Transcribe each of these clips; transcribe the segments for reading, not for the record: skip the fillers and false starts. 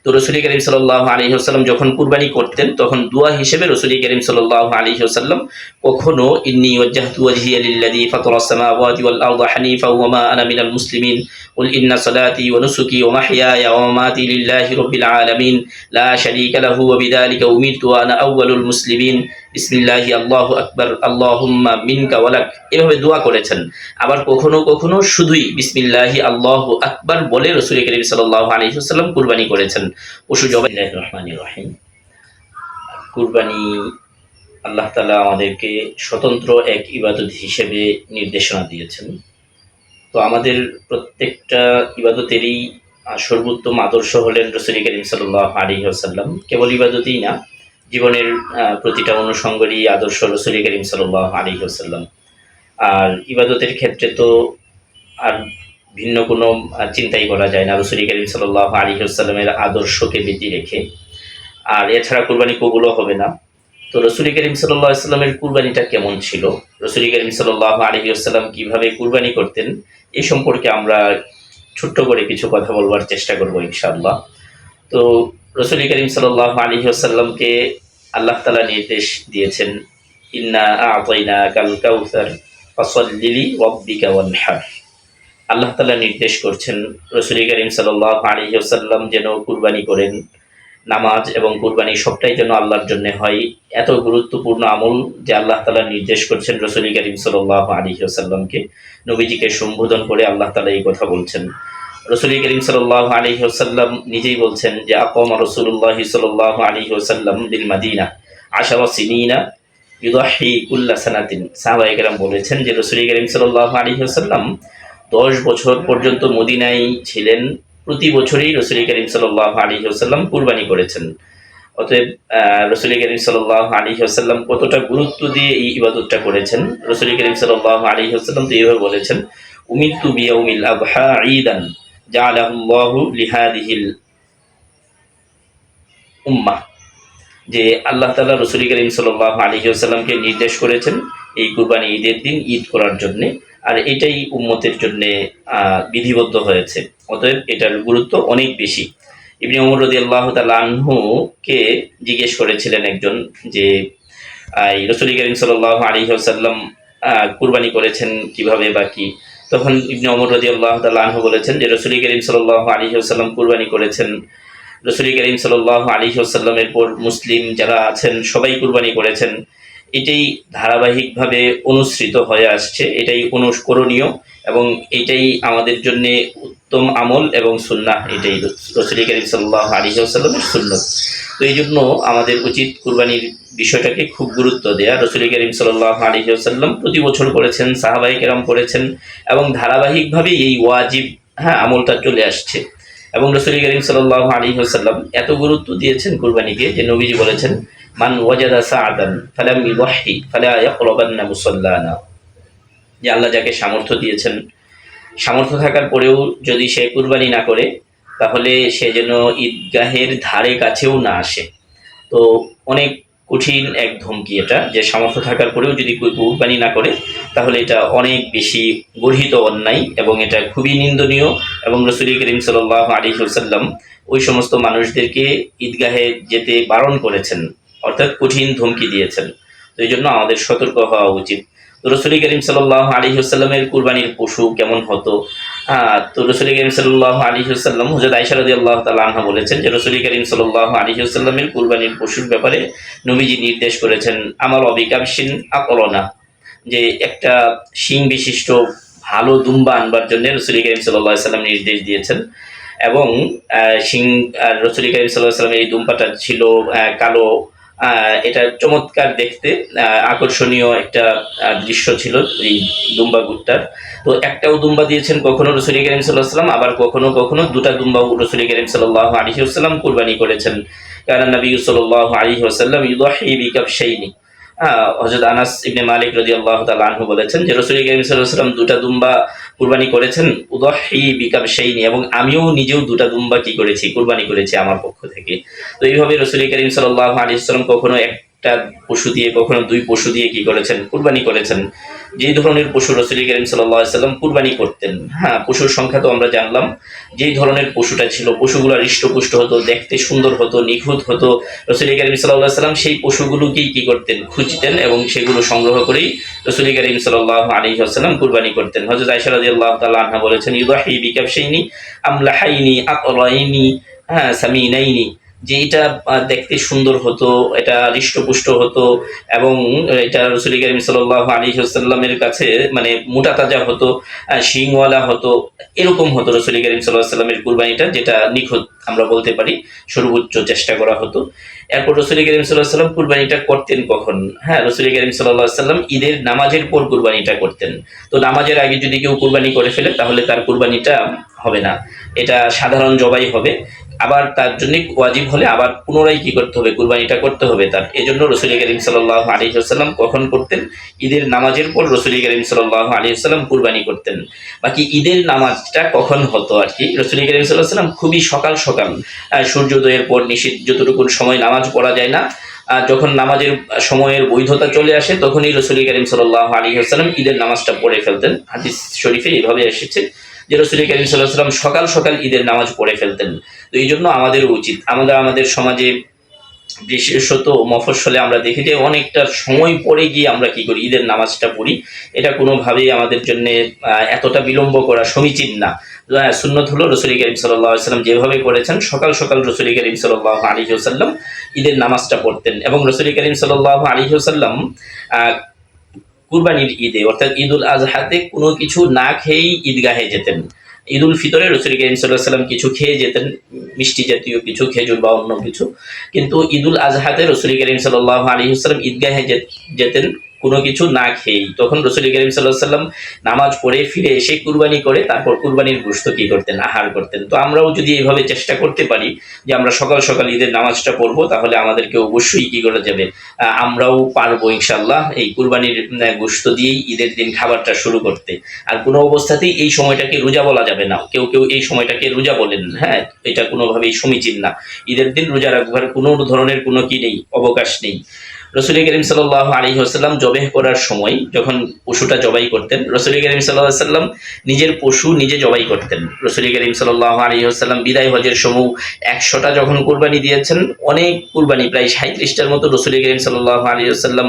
তো রাসূল করিম সাল্লাল্লাহু আলাইহি ওয়াসাল্লাম যখন কুরবানি করতেন তখন দোয়া হিসেবে রাসূল করিম সাল্লাল্লাহু আলাইহি ওয়াসাল্লাম কখনো ইন্নী ওয়াজ্জাহতু ওয়াজহিয়া লিল্লাযী ফাতারাস সামাওয়াতি ওয়াল আরদা হানিফা ওয়া মা আনা মিনাল মুসলিমিন কুল ইন্না সালাতি ওয়া নুসুকি ওয়া মাহইয়ায়া ওয়া মামাতি লিল্লাহি রাব্বিল আলামিন লা শারীকা লাহু ওয়া বিযালিকা উমিরতু ওয়া আনা আউয়ালুল মুসলিমিন বিসমিল্লাহি আল্লাহু আকবার আল্লাহুম্মা মিনকা ওয়ালাক, এভাবে দোয়া করেছেন। আবার কখনো কখনো শুধুই বিসমিল্লাহি আল্লাহু আকবার বলে রাসূল করিম সাল্লাল্লাহু আলাইহি ওয়াসাল্লাম কুরবানি করেছেন। পশু জবাই। বিসমিল্লাহির রহমানির রহিম। কুরবানি আল্লাহ তাআলা আমাদেরকে স্বতন্ত্র এক ইবাদত হিসেবে নির্দেশনা দিয়েছেন। তো আমাদের প্রত্যেকটা ইবাদতেরই সর্বোত্তম আদর্শ হলেন রাসূল করিম সাল্লাল্লাহু আলাইহি ওয়াসাল্লাম। কেবল ইবাদতই না, জীবনের প্রতিটা অনুষঙ্গেরই আদর্শ রাসূল করিম সাল্লাল্লাহু আলাইহি ওয়াসাল্লাম। আর ইবাদতের ক্ষেত্রে তো আর ভিন্ন কোনো চিন্তাই করা যায় না রাসূল করিম সাল্লাল্লাহু আলাইহি ওয়াসাল্লামের আদর্শকে ভিত্তি রেখে। আর এছাড়া কুরবানি কবুলও হবে না। তো রাসূল করিম সাল্লাল্লাহু আলাইহি ওয়াসাল্লামের কুরবানিটা কেমন ছিল, রাসূল করিম সাল্লাল্লাহু আলাইহি ওয়াসাল্লাম কিভাবে কুরবানি করতেন, এই সম্পর্কে আমরা ছোট্ট করে কিছু কথা বলবার চেষ্টা করব ইনশাআল্লাহ। তো রাসূল করিম সাল্লাল্লাহু আলাইহি ওয়াসাল্লামকে আল্লাহ তাআলা নির্দেশ দিয়েছেন, ইন্না আ'তাইনাকাল কাউসার ফাসাল্লি লিরাব্বিকা ওয়ানহার। আল্লাহ তাআলা নির্দেশ করছেন রাসূল করিম সাল্লাল্লাহু আলাইহি ওয়াসাল্লাম যেন কুরবানি করেন। নামাজ এবং কুরবানি সবটাই যেন আল্লাহর জন্য হয়। এত গুরুত্বপূর্ণ আমল যে আল্লাহ তাআলা নির্দেশ করছেন রাসূল করিম সাল্লাল্লাহু আলাইহি ওয়াসাল্লামকে। নবীজিকে সম্বোধন করে আল্লাহ তাআলা এই কথা বলছেন। রাসূল করিম সাল্লাল্লাহু আলাইহি ওয়াসাল্লাম নিজেই বলছেন যে আকামা রাসূলুল্লাহ সাল্লাল্লাহু আলাইহি ওয়াসাল্লাম বিল মাদিনা 10 সিনিনা ইউদাহি কুল্লা সানাতিন। সাহাবায়ে কেরাম বলেছেন যে রাসূল করিম সাল্লাল্লাহু আলাইহি ওয়াসাল্লাম 10 বছর পর্যন্ত মদিনায় ছিলেন। প্রতি বছরই রাসূল করিম সাল্লাল্লাহু আলাইহি ওয়াসাল্লাম কুরবানি করেছেন। অতএব রাসূল করিম সাল্লাল্লাহু আলাইহি ওয়াসাল্লাম কতটা গুরুত্ব দিয়ে এই ইবাদতটা করেছেন, রাসূল করিম সাল্লাল্লাহু আলাইহি ওয়াসাল্লাম তো এইভাবে বলেছেন, উমিরতু বিয়াউমিল আযহা ঈদান জাআলাহুল্লাহু লিহাদিহিল উম্মাহ। যে আল্লাহ তাআলা রাসূল করিম সাল্লাল্লাহু আলাইহি ওয়াসাল্লামকে নির্দেশ করেছেন এই কুরবানি ঈদের দিন ঈদ করার জন্য, আর এটাই উম্মতের জন্য বিধিবদ্ধ হয়েছে। অতএব এটার গুরুত্ব অনেক বেশি। ইবনে ওমর রাদিয়াল্লাহু তাআলা আনহুকে জিজ্ঞেস করেছিলেন একজন যে রাসূল করিম সাল্লাল্লাহু আলাইহি ওয়াসাল্লাম কুরবানি করেছেন কিভাবে বা কি। তখন ইবনে ওমর রাদিয়াল্লাহু তাআলা আনহু বলেছেন যে রাসূল করিম সাল্লাল্লাহু আলাইহি ওয়াসাল্লাম কুরবানি করেছেন। রাসূল করিম সাল্লাল্লাহু আলাইহি ওয়াসাল্লামের পর মুসলিম যারা আছেন সবাই কুরবানি করেছেন। এটাই ধারাবাহিকভাবে অনুসৃত হয়ে আসছে, এটাই অনুকরণীয় এবং এটাই আমাদের জন্য উত্তম আমল এবং সুন্নাহ। এটাই রাসূল করিম সাল্লাল্লাহু আলাইহি ওয়াসাল্লামের সুন্নাত। তো এই জন্য আমাদের উচিত কুরবানির বিষয়টাকে খুব গুরুত্ব দেয়া। রাসূল করিম সাল্লাল্লাহু আলাইহি ওয়াসাল্লাম প্রতি বছর করেছেন, সাহাবায়ে কেরাম করেছেন এবং ধারাবাহিকভাবে এই ওয়াজিব আমলটা চলে আসছে। এবং রাসূল করিম সাল্লাল্লাহু আলাইহি ওয়াসাল্লাম এত গুরুত্ব দিয়েছেন কুরবানিকে যে নবীজি বলেছেন, মান ওয়াজাদা সাআদান ফালাম ইউদাহি ফালা ইয়াকরাবান্না মুসাল্লানা। যে আল্লাহ যাকে সামর্থ্য দিয়েছেন, সামর্থ্য থাকার পরেও যদি সে কুরবানি না করে তাহলে সে যেন ঈদগাহের ধারে কাছেও না আসে। তো অনেক কঠিন এক ধমকি এটা, যে সামর্থ্য থাকার পরেও যদি কুরবানি না করে তাহলে এটা অনেক বেশি গর্হিত অন্যায় এবং এটা খুবই নিন্দনীয়। এবং রাসূল করিম সাল্লাল্লাহু আলাইহি ওয়াসাল্লাম ওই সমস্ত মানুষদেরকে ঈদগাহে যেতে বারণ করেছেন, অর্থাৎ কঠিন ধমকি দিয়েছেন। তো এই জন্য আমাদের সতর্ক হওয়া উচিত। তো রাসূল করিম সাল্লাল্লাহু আলাইহি ওয়াসাল্লামের কুরবানির পশু কেমন হতো, তো রাসূল করিম সাল্লাল্লাহু আলাইহি ওয়াসাল্লাম হযরত আয়েশা রাদিয়াল্লাহু তাআলা আনহা বলেছেন যে রাসূল করিম সাল্লাল্লাহু আলাইহি ওয়াসাল্লামের কুরবানির পশুর ব্যাপারে নবীজি নির্দেশ করেছেন, আমার অবিকাবশিন আকরনা, যে একটা শিং বিশিষ্ট ভালো দুম্বা আনবার জন্য রাসূল করিম সাল্লাল্লাহু আলাইহি ওয়াসাল্লাম নির্দেশ দিয়েছেন। এবং শিং রাসূল করিম সাল্লাল্লাহু আলাইহি ওয়াসাল্লামের এই দুম্বাটা ছিল কালো। এটা চমৎকার দেখতে, আকর্ষণীয় একটা দৃশ্য ছিল এই দুম্বা গুটটার। তো একটাও দুম্বা দিয়েছেন কখনো রাসূল করিম সাল্লাল্লাহু আলাইহি ওয়াসাল্লাম, আবার কখনো কখনো দুটা দুম্বা রাসূল করিম সাল্লাল্লাহু আলাইহি ওয়াসাল্লাম কুরবানি করেছেন। কারণ নবী সাল্লাল্লাহু আলাইহি ওয়াসাল্লাম ইউদাহি বিকাবশাইনি। হযরত আনাস ইবনে মালিক রাদিয়াল্লাহু তাআলা আনহু বলেছেন যে রাসূল করিম সাল্লাল্লাহু আলাইহি ওয়াসাল্লাম দুটা দুম্বা কুরবানি করেছেন, উদাহি বিকাবশাইনি, এবং আমিও নিজেও দুটা দুম্বা কি করেছি, কুরবানি করেছি আমার পক্ষ থেকে। তো এইভাবে রাসূল করিম সাল্লাল্লাহু আলাইহি ওয়াসাল্লাম কখনো একটা পশু দিয়ে, কখনো দুই পশু দিয়ে কি করেছেন, কুরবানি করেছেন। যেই ধরনের পশু রাসূল করিম সাল্লাল্লাহু আলাইহি ওয়াসাল্লাম কুরবানি করতেন, হ্যাঁ পশুর সংখ্যা তো আমরা জানলাম। যেই ধরনের পশুটা ছিল, পশুগুলো হৃষ্টপুষ্ট হতো, দেখতে সুন্দর হতো, নিখুঁত হতো, রাসূল করিম সাল্লাল্লাহু আলাইহি ওয়াসাল্লাম সেই পশুগুলোকেই কি করতেন, খুঁজতেন এবং সেগুলো সংগ্রহ করেই রাসূল করিম সাল্লাল্লাহু আলাইহি ওয়াসাল্লাম কুরবানি করতেন। হযরত আয়েশা রাদিয়াল্লাহু তাআলা আনহা বলেছেন, ইউদাহি বিকাবশাইনি আমলাহাইনি আকরাইনি, হ্যাঁ সামিনাইনি, যে এটা দেখতে সুন্দর হতো, এটা হৃষ্টপুষ্ট হতো এবং এটা রাসূল করিম সাল্লাল্লাহু আলাইহি ওয়াসাল্লামের কাছে মানে মোটা তাজা হতো, শিংওয়ালা হতো, এরকম হতো রাসূল করিম সাল্লাল্লাহু আলাইহি ওয়াসাল্লামের কুরবানিটা, যেটা নিখুঁত আমরা বলতে পারি, সর্বোচ্চ চেষ্টা করা হতো। এরপর রাসূল করিম সাল্লাল্লাহু আলাইহি ওয়াসাল্লাম কুরবানিটা করতেন কখন? হ্যাঁ, রাসূল করিম সাল্লাল্লাহু আলাইহি ওয়াসাল্লাম ঈদের নামাজের পর কুরবানিটা করতেন। তো নামাজের আগে যদি কেউ কুরবানি করে ফেলে তাহলে তার কুরবানিটা হবে না, এটা সাধারণ জবাই হবে। আবার তার জন্য ওয়াজিব হলে আবার পুনরায় কি করতে হবে, কুরবানিটা করতে হবে তার। এজন্য রাসূল করিম সাল্লাল্লাহু আলাইহি ওয়াসাল্লাম কখন করতেন? ঈদের নামাজের পর রাসূল করিম সাল্লাল্লাহু আলাইহি ওয়াসাল্লাম কুরবানি করতেন। বাকি ঈদের নামাজটা কখন হতো আর কি? রাসূল করিম সাল্লাল্লাহু আলাইহি ওয়াসাল্লাম খুবই সকাল সকাল, সূর্যোদয়ের পর নিষিদ্ধ যতটুকু সময় নামাজ পড়া যায় না, যখন নামাজের সময়ের বৈধতা চলে আসে তখনই রাসূল করিম সাল্লাল্লাহু আলাইহি ওয়াসাল্লাম ঈদের নামাজটা পড়ে ফেলতেন। হাদিস শরীফে এইভাবে এসেছে যে রাসূল করিম সাল্লাল্লাহু আলাইহি ওয়াসাল্লাম সকাল সকাল ঈদের নামাজ পড়ে ফেলতেন। তো এই জন্য আমাদের উচিত, আমাদের সমাজে বিশেষত মফস্বলে আমরা দেখি যে অনেকটা সময় পরে গিয়ে আমরা কি করি, ঈদের নামাজটা পড়ি। এটা কোনোভাবেই আমাদের জন্য এতটা বিলম্ব করা সমীচীন না। সুন্নত হলো রাসূল করিম সাল্লাল্লাহু আলাইহি ওয়াসাল্লাম যেভাবে করেছেন, সকাল সকাল রাসূল করিম সাল্লাল্লাহু আলাইহি ওয়াসাল্লাম ঈদের নামাজটা পড়তেন। এবং রাসূল করিম সাল্লাল্লাহু আলাইহি ওয়াসাল্লাম কুরবানির ঈদে অর্থাৎ ঈদুল আজহাতে কোনো কিছু না খেয়েই ঈদগাহে যেতেন। ঈদুল ফিতরে রাসূল করিম সাল্লাল্লাহু আলাইহি ওয়াসাল্লাম কিছু খেয়ে যেতেন, মিষ্টি জাতীয় কিছু, খেজুর বা অন্য কিছু। কিন্তু ঈদুল আজহাতে রাসূল করিম সাল্লাল্লাহু আলাইহি ওয়াসাল্লাম ঈদগাহে যেতেন কোনো কিছু না খেয়েই। তখন রাসূল করিম সাল্লাল্লাহু আলাইহি ওয়াসাল্লাম নামাজ পড়ে ফিরে এসে কুরবানি করে তারপর কুরবানির গোশত কি করতেন, আহার করতেন। তো আমরাও যদি এইভাবে চেষ্টা করতে পারি যে আমরা সকাল সকাল ঈদের নামাজটা পড়বো, তাহলে আমাদেরকে অবশ্যই কি করা যাবে, আমরাও পারবো ইনশাআল্লাহ এই কুরবানির গোশত দিয়েই ঈদের দিন খাবারটা শুরু করতে। আর কোনো অবস্থাতেই এই সময়টাকে রোজা বলা যাবে না। কেউ কেউ এই সময়টাকে রোজা বলেন, হ্যাঁ এটা কোনোভাবেই সমীচীন না। ঈদের দিন রোজা রাখবার কোনো ধরনের কোনো কি নেই, অবকাশ নেই। রাসূল করিম সাল্লাল্লাহু আলাইহি ওয়াসাল্লাম জবাই করার সময় যখন পশুটা জবাই করতেন, রাসূল করিম সাল্লাল্লাহু আলাইহি ওয়াসাল্লাম নিজের পশু নিজে জবাই করতেন। রাসূল করিম সাল্লাল্লাহু আলাইহি ওয়াসাল্লাম বিদায় হজের সময় 100টা যখন কুরবানি দিয়েছেন, অনেক কুরবানি প্রায় 37টার মতো রাসূল করিম সাল্লাল্লাহু আলাইহি ওয়াসাল্লাম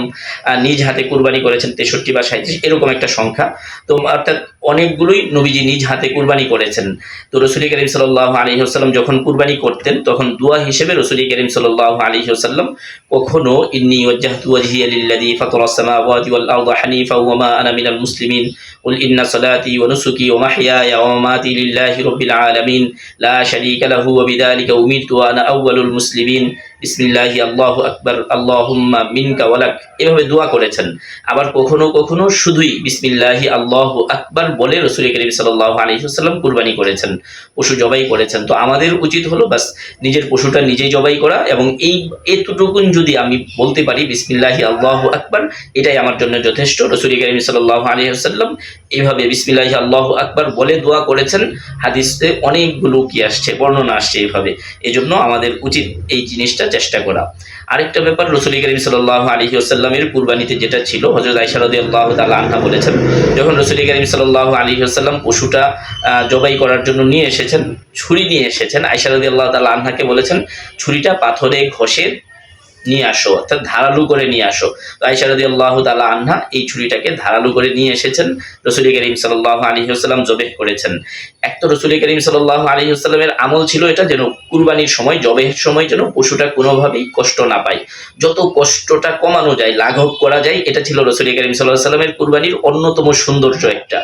নিজ হাতে কুরবানি করেছেন, 63 বা 37 এরকম একটা সংখ্যা। তো অর্থাৎ অনেকগুলোই নবীজি নিজ হাতে কুরবানি করেছেন। তো রাসূল করিম সাল্লাল্লাহু আলাইহি ওয়াসাল্লাম যখন কুরবানি করতেন তখন দোয়া হিসেবে রাসূল করিম সাল্লাল্লাহু আলাইহি ওয়াসাল্লাম কখনো ইন্নী ওয়াজ্জাহতু ওয়াজহিয়া লিল্লাযী ফাতারাস সামাওয়াতি ওয়াল আরদা হানিফা ওয়া মা আনা মিনাল মুসলিমিন কুল ইন্না সালাতি ওয়া নুসুকি ওয়া মাহইয়ায়া ওয়া মামাতি লিল্লাহি রাব্বিল আলামিন লা শারীকা লাহু ওয়া বিযালিকা উমিরতু ওয়া আনা আউয়ালুল মুসলিমিন বিসমিল্লাহি আল্লাহু আকবার আল্লাহুম্মা মিনকা ওয়ালাক, এভাবে দোয়া করেছেন। আবার কখনো কখনো শুধুই বিসমিল্লাহি আল্লাহু আকবার বলে রাসূল করিম সাল্লাল্লাহু আলাইহি ওয়াসাল্লাম কুরবানি করেছেন, পশু জবাই করেছেন। তো আমাদের উচিত হলো বাস নিজের পশুটা নিজেই জবাই করা, এবং এতটুকুন যদি আমি বলতে পারি বিসমিল্লাহি আল্লাহু আকবার, এটাই আমার জন্য যথেষ্ট। রাসূল করিম সাল্লাল্লাহু আলাইহি ওয়াসাল্লাম এইভাবে বিসমিল্লাহি আল্লাহু আকবার বলে দোয়া করেছেন। হাদিসে অনেকগুলো কি আসছে, বর্ণনা আসছে এইভাবে। এজন্য আমাদের উচিত এই জিনিসটা চেষ্টা করা। আরেকটা ব্যাপার, রাসূল করিম সাল্লাল্লাহু আলাইহি ওয়াসাল্লামের কুরবানিতে যেটা ছিল, হযরত আয়েশা রাদিয়াল্লাহু তাআলা আনহা বলেছেন, যখন রাসূল করিম সাল্লাল্লাহু আলাইহি ওয়াসাল্লাম পশুটা জবাই করার জন্য নিয়ে এসেছেন, ছুরি নিয়ে এসেছেন, আয়েশা রাদিয়াল্লাহু তাআলা আনহাকে বলেছেন ছুরিটা পাথরে ঘষে নিয়ে আসো, অর্থাৎ ধারালু করে নিয়ে আসো। তো আয়েশা রাদিয়াল্লাহু তাআলা আনহা এই ছুরিটাকে ধারালু করে নিয়ে এসেছেন, রাসূল করিম সাল্লাল্লাহু আলাইহি ওয়াসাল্লাম জবাই করেছেন। এক তো রাসূল করিম সাল্লাল্লাহু আলাইহি ওয়াসাল্লামের আমল ছিল এটা, যেন কুরবানির সময় জবাইয়ের সময় যেন পশুটা কোনোভাবেই কষ্ট না পায়, যত কষ্টটা কমানো যায়, লাঘব করা যায়, এটা ছিল রাসূল করিম সাল্লাল্লাহু আলাইহি ওয়াসাল্লামের কুরবানির অন্যতম সৌন্দর্য একটা।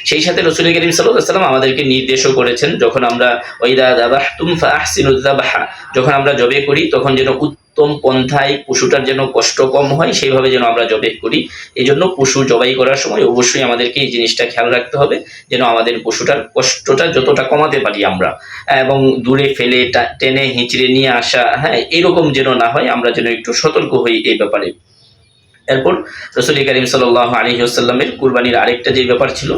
সেই সাথে রাসূল করিম সাল্লাল্লাহু আলাইহি ওয়াসাল্লাম আমাদেরকে নির্দেশও করেছেন, যখন আমরা ওয়াইদা যাবাহতুম ফাআহসিনুয যাবহা, যখন আমরা জবাই করি তখন যেন উত্তম পন্থায় পশুটার যেন কষ্ট কম হয়, সেইভাবে যেন আমরা জবাই করি। এই জন্য পশু জবাই করার সময় অবশ্যই আমাদেরকে এই জিনিসটা খেয়াল রাখতে হবে, যেন আমাদের পশুটার কষ্টটা যতটা কমাতে পারি আমরা, এবং দূরে ফেলে টেনে হিঁচড়ে নিয়ে আসা, হ্যাঁ এরকম যেন না হয়, আমরা যেন একটু সতর্ক হই এই ব্যাপারে। এরপর রসুল করিম সাল্লাল্লাহু আলাইহি ওয়াসাল্লামের কুরবানির আরেকটা যে ব্যাপার ছিল,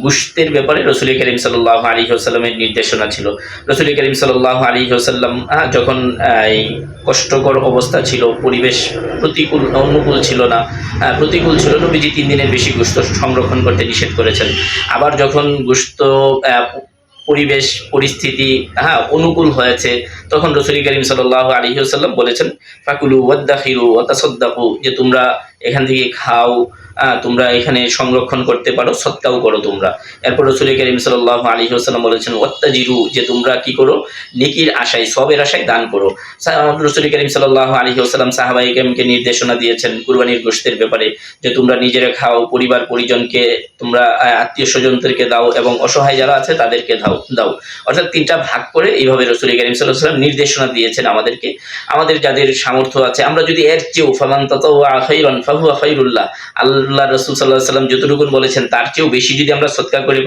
গোশতের ব্যাপারে রসুল করিম সাল্লাল্লাহু আলাইহি ওয়াসাল্লামের নির্দেশনা ছিল। রসুল করিম সাল্লাল্লাহু আলাইহি ওয়াসাল্লাম যখন এই কষ্টকর অবস্থা ছিল, পরিবেশ অনুকূল ছিল না, প্রতিকূল ছিল, নবীজি 3 দিনের বেশি গোশত সংরক্ষণ করতে নিষেধ করেছেন। আবার যখন গোশত পরিবেশ পরিস্থিতি অনুকূল হয়েছে, তখন রসুল করিম সাল্লাল্লাহু আলাইহি ওয়াসাল্লাম বলেছেন ফাকুলু ওয়াদ্দাখিরু ওয়া তাসাদ্দাকু, যে তোমরা এখান থেকে খাও, তোমরা এখানে সংরক্ষণ করতে পারো, সদকাও করো তোমরা। এরপর রসুল করিম সাল্লাল্লাহু আলাইহি ওয়াসাল্লাম বলেছেন ওয়াত্তাজিরু, যে তোমরা কি করো, নেকির আশায়, সবের আশায় দান করো। রসুল করিম সাল্লাল্লাহু আলাইহি ওয়াসাল্লাম সাহাবায়ে কেরামকে নির্দেশনা দিয়েছেন কুরবানির গোশতের ব্যাপারে, যে তোমরা নিজেরা খাও, পরিবার পরিজনকে তোমরা, আত্মীয় স্বজনদেরকে দাও, এবং অসহায় যারা আছে তাদেরকে দাও। অর্থাৎ 3টা ভাগ করে এইভাবে রসুল করিম সাল্লাল্লাহু আলাইহি ওয়াসাল্লাম নির্দেশনা দিয়েছেন আমাদেরকে। আমাদের যাদের সামর্থ্য আছে, আমরা যদি এর চেয়েও ফামান তাতাওয়া খাইরান ফাহুয়া খাইরুল্লাহ, আল্লাহ রাসূল সাল্লাল্লাহু আলাইহি ওয়াসাল্লাম যতটুকু বলেছেন তার চেয়েও বেশি যদি আমরা সদকা করে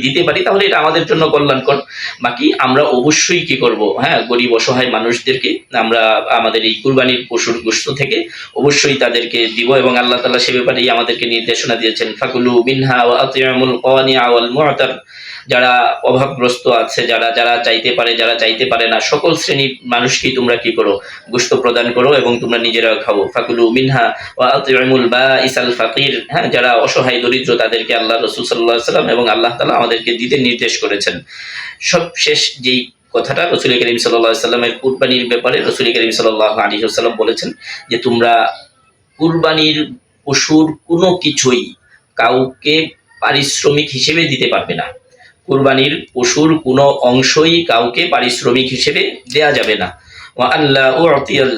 দিতে পারি, তাহলে এটা আমাদের জন্য কল্যাণকর। বাকি আমরা অবশ্যই কি করব, গরিব অসহায় মানুষদেরকে আমরা আমাদের এই কুরবানির পশুর গোশত থেকে অবশ্যই তাদেরকে দিব, এবং আল্লাহ তাআলা সে ব্যাপারেই আমাদেরকে নির্দেশনা দিয়েছেন ফাকুলু মিনহা ওয়া আতি'মুল কানিআ ওয়াল মু'তার, যারা অভাবগ্রস্ত আছে, যারা চাইতে পারে, যারা চাইতে পারে না, সকল শ্রেণীর মানুষকেই তোমরা কি করো, গোশত প্রদান করো এবং তোমরা নিজেরা খাও। ফাকুলু মিনহা ওয়া আতি'মুল বাইসাল ফাকির, যারা অসহায় দরিদ্র তাদেরকে আল্লাহ রাসূল সাল্লাল্লাহু আলাইহি ওয়াসাল্লাম এবং আল্লাহ তাআলা আমাদেরকে দিতে নির্দেশ করেছেন। সবশেষ যেই কথাটা রসুল করিম সাল্লাল্লাহু আলাইহি ওয়াসাল্লামের কুরবানির ব্যাপারে রসুল করিম সাল্লাল্লাহু আলাইহি ওয়াসাল্লাম বলেছেন যে তোমরা কুরবানির পশুর কোনো কিছুই কাউকে পারিশ্রমিক হিসেবে দিতে পারবে না। কুরবানির পশুর কোনো অংশই কাউকে পারিশ্রমিক হিসেবে দেয়া যাবে না। ওয়া আল্লা উ'তিয়াল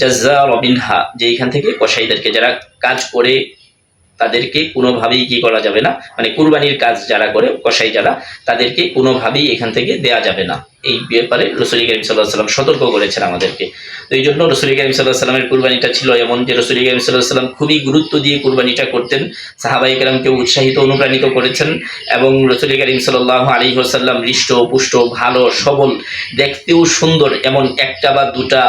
জাজ্জার মিনহা, যে এখান থেকে কসাইদেরকে, যারা কাজ করে তাদেরকে কোনোভাবেই কি করা যাবে না, মানে কুরবানির কাজ যারা করে, কসাই যারা, তাদেরকে কোনোভাবেই এখান থেকে দেয়া যাবে না। এই ব্যাপারে রসুল করিম সাল্লাল্লাহু আলাইহি ওয়াসাল্লাম সতর্ক করেছেন আমাদেরকে। তো এই জন্য রসুল করিম সাল্লাল্লাহু আলাইহি ওয়াসাল্লামের কুরবানিটা ছিল এমন যে রসুল করিম সাল্লাল্লাহু আলাইহি ওয়াসাল্লাম খুবই গুরুত্ব দিয়ে কুরবানিটা করতেন, সাহাবায়ে কেরামকে উৎসাহিত অনুপ্রাণিত করেছেন, এবং রসুল করিম সাল্লাল্লাহু আলাইহি ওয়াসাল্লাম হৃষ্ট পুষ্ট ভালো সবল, দেখতেও সুন্দর এমন একটা বা দুটা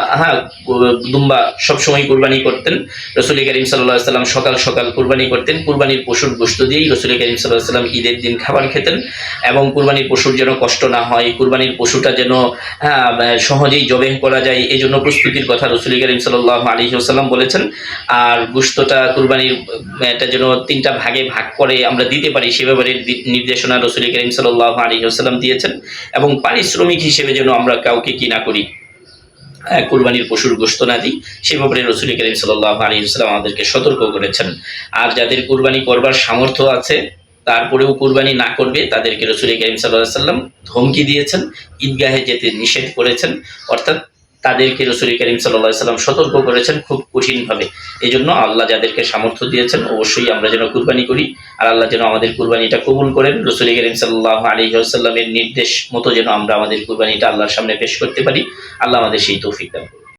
দুম্বা সবসময় কুরবানি করতেন। রসুল করিম সাল্লাল্লাহু আলাইহি ওয়াসাল্লাম সকাল সকাল কুরবানি করতেন। কুরবানির পশুর গোশত দিয়েই রসুল করিম সাল্লাল্লাহু আলাইহি ওয়াসাল্লাম ঈদের দিন খাবার খেতেন, এবং কুরবানির পশুর যেন কষ্ট না হয়, কুরবানির পশুটা যেন সহজেই জবেহ করা যায়, এই জন্য প্রস্তুতির কথা রসুল করিম সাল্লাল্লাহু আলাইহি ওয়াসাল্লাম বলেছেন। আর গোশতটা কুরবানির এটা যেন 3টা ভাগে ভাগ করে আমরা দিতে পারি, সে ব্যাপারে নির্দেশনা রসুল করিম সাল্লাল্লাহু আলাইহি ওয়াসাল্লাম দিয়েছেন। এবং পারিশ্রমিক হিসেবে যেন আমরা কাউকে কি না করি, কুরবানির পশুর গোশত না দিই, সে ব্যাপারে রসুল করিম সাল্লাল্লাহু আলাইহি ওয়াসাল্লাম আমাদেরকে সতর্ক করেছেন। আর যাদের কুরবানি করবার সামর্থ্য আছে তারপরেও কুরবানি না করবে, তাদেরকে রসুল করিম সাল্লাল্লাহু আলাইহি ওয়াসাল্লাম ধমকি দিয়েছেন, ঈদগাহে যেতে নিষেধ করেছেন। অর্থাৎ তাদেরকে রসুল করিম সাল্লাল্লাহু আলাইহি ওয়াসাল্লাম সতর্ক করেছেন খুব কঠিনভাবে। এই জন্য আল্লাহ যাদেরকে সামর্থ্য দিয়েছেন অবশ্যই আমরা যেন কুরবানি করি, আর আল্লাহ যেন আমাদের কুরবানিটা কবুল করেন। রসুল করিম সাল্লাল্লাহু আলাইহি ওয়াসাল্লামের নির্দেশ মতো যেন আমরা আমাদের কুরবানিটা আল্লাহর সামনে পেশ করতে পারি। আল্লাহ আমাদের সেই তৌফিক দান করুন।